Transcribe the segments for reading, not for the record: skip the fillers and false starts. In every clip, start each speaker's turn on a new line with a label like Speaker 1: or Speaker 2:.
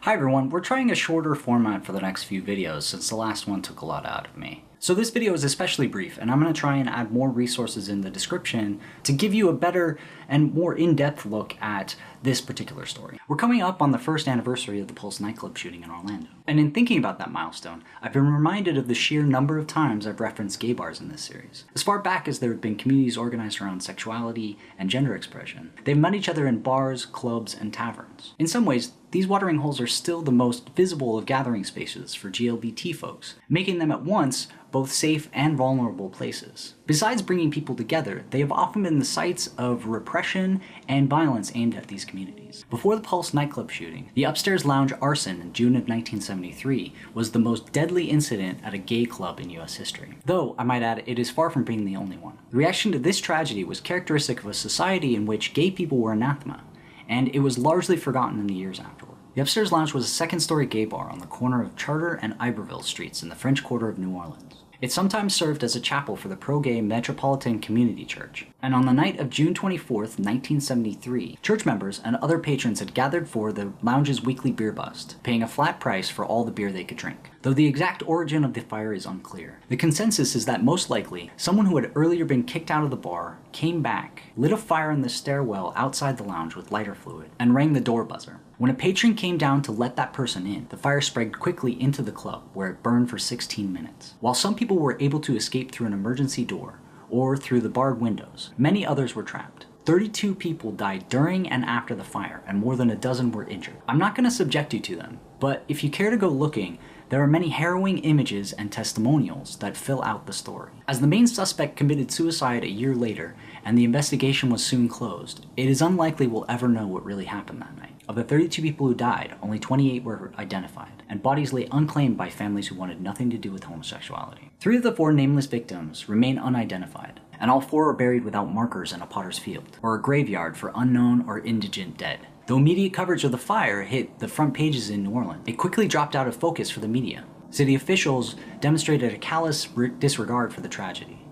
Speaker 1: Hi everyone, we're trying a shorter format for the next few videos since the last one took a lot out of me. So this video is especially brief, and I'm going to try and add more resources in the description to give you a better and more in-depth look at this particular story. We're coming up on the first anniversary of the Pulse nightclub shooting in Orlando. And in thinking about that milestone, I've been reminded of the sheer number of times I've referenced gay bars in this series. As far back as there have been communities organized around sexuality and gender expression, they've met each other in bars, clubs, and taverns. In some ways, these watering holes are still the most visible of gathering spaces for GLBT folks, making them at once both safe and vulnerable places. Besides bringing people together, they have often been the sites of repression and violence aimed at these communities. Before the Pulse nightclub shooting, the upstairs lounge Arson in June of 1973 was the most deadly incident at a gay club in US history. Though, I might add, it is far from being the only one. The reaction to this tragedy was characteristic of a society in which gay people were anathema, and it was largely forgotten in the years afterward. The upstairs lounge was a second-story gay bar on the corner of Charter and Iberville streets in the French Quarter of New Orleans. It sometimes served as a chapel for the pro-gay Metropolitan Community Church. And on the night of June 24th, 1973, church members and other patrons had gathered for the lounge's weekly beer bust, paying a flat price for all the beer they could drink. Though the exact origin of the fire is unclear. The consensus is that most likely, someone who had earlier been kicked out of the bar came back, lit a fire in the stairwell outside the lounge with lighter fluid, and rang the door buzzer. When a patron came down to let that person in, the fire spread quickly into the club, where it burned for 16 minutes. While some people were able to escape through an emergency door, or through the barred windows, many others were trapped. 32 people died during and after the fire, and more than a dozen were injured. I'm not going to subject you to them, but if you care to go looking, there are many harrowing images and testimonials that fill out the story. As the main suspect committed suicide a year later, and the investigation was soon closed, it is unlikely we'll ever know what really happened that night. Of the 32 people who died, only 28 were identified, and bodies lay unclaimed by families who wanted nothing to do with homosexuality. 3 of the 4 nameless victims remain unidentified, and all 4 are buried without markers in a potter's field, or a graveyard for unknown or indigent dead. Though immediate coverage of the fire hit the front pages in New Orleans, it quickly dropped out of focus for the media. City officials demonstrated a callous disregard for the tragedy,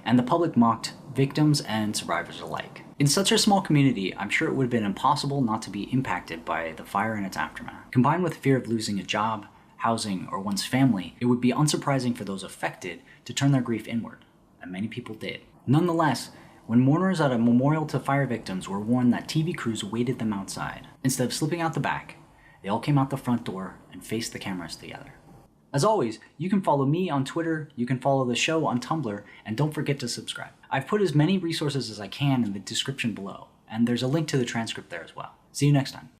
Speaker 1: and the public mocked victims and survivors alike. In such a small community, I'm sure it would have been impossible not to be impacted by the fire and its aftermath. Combined with fear of losing a job, housing, or one's family, it would be unsurprising for those affected to turn their grief inward, and many people did. Nonetheless, when mourners at a memorial to fire victims were warned that TV crews awaited them outside, instead of slipping out the back, they all came out the front door and faced the cameras together. As always, you can follow me on Twitter, you can follow the show on Tumblr, and don't forget to subscribe. I've put as many resources as I can in the description below, and there's a link to the transcript there as well. See you next time.